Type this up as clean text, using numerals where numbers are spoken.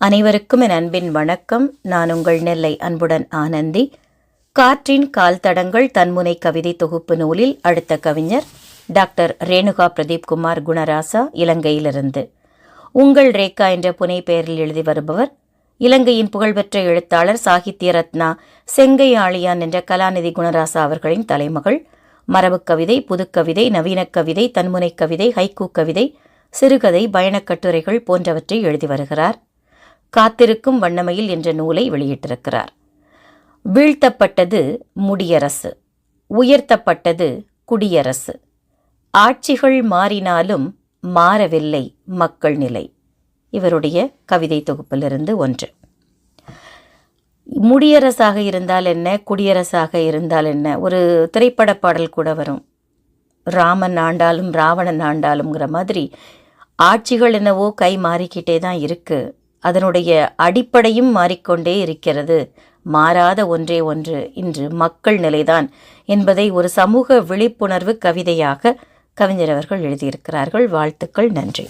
அனைவருக்கும் என் அன்பின் வணக்கம். நான் உங்கள் நெல்லை அன்புடன் ஆனந்தி. காற்றின் கால் தடங்கள் தன்முனை கவிதை தொகுப்பு நூலில் அடுத்த கவிஞர் டாக்டர் ரேணுகா பிரதீப்குமார் குணராசா, இலங்கையிலிருந்து. உங்கள் ரேகா என்ற புனை பெயரில் எழுதி வருபவர் இலங்கையின் புகழ்பெற்ற எழுத்தாளர் சாகித்ய ரத்னா செங்கை ஆழியான் என்ற கலாநிதி குணராசா அவர்களின் தலைமகள். மரபுக் கவிதை, புதுக்கவிதை, நவீன கவிதை, தன்முனை கவிதை, ஹைக்கூ கவிதை, சிறுகதை, பயணக் கட்டுரைகள் போன்றவற்றை எழுதி வருகிறார். காத்திருக்கும் வண்ணமையில் என்ற நூலை வெளியிட்டிருக்கிறார். வீழ்த்தப்பட்டது முடியரசு, உயர்த்தப்பட்டது குடியரசு. ஆட்சிகள் மாறினாலும் மாறவில்லை மக்கள் நிலை. இவருடைய கவிதை தொகுப்பிலிருந்து ஒன்று. முடியரசாக இருந்தால் என்ன, குடியரசாக இருந்தால் என்ன? ஒரு திரைப்பட பாடல் கூட வரும், ராமன் ஆண்டாலும் ராவணன் ஆண்டாலும்ங்கிற மாதிரி. ஆட்சிகள் என்னவோ கை மாறிக்கிட்டே தான் இருக்குது. அதனுடைய அடிப்படையும் மாறிக்கொண்டே இருக்கிறது. மாறாத ஒன்றே ஒன்று இன்று மக்கள் நிலைதான் என்பதை ஒரு சமூக விழிப்புணர்வு கவிதையாக கவிஞர் அவர்கள் எழுதியிருக்கிறார்கள். வாழ்த்துக்கள், நன்றி.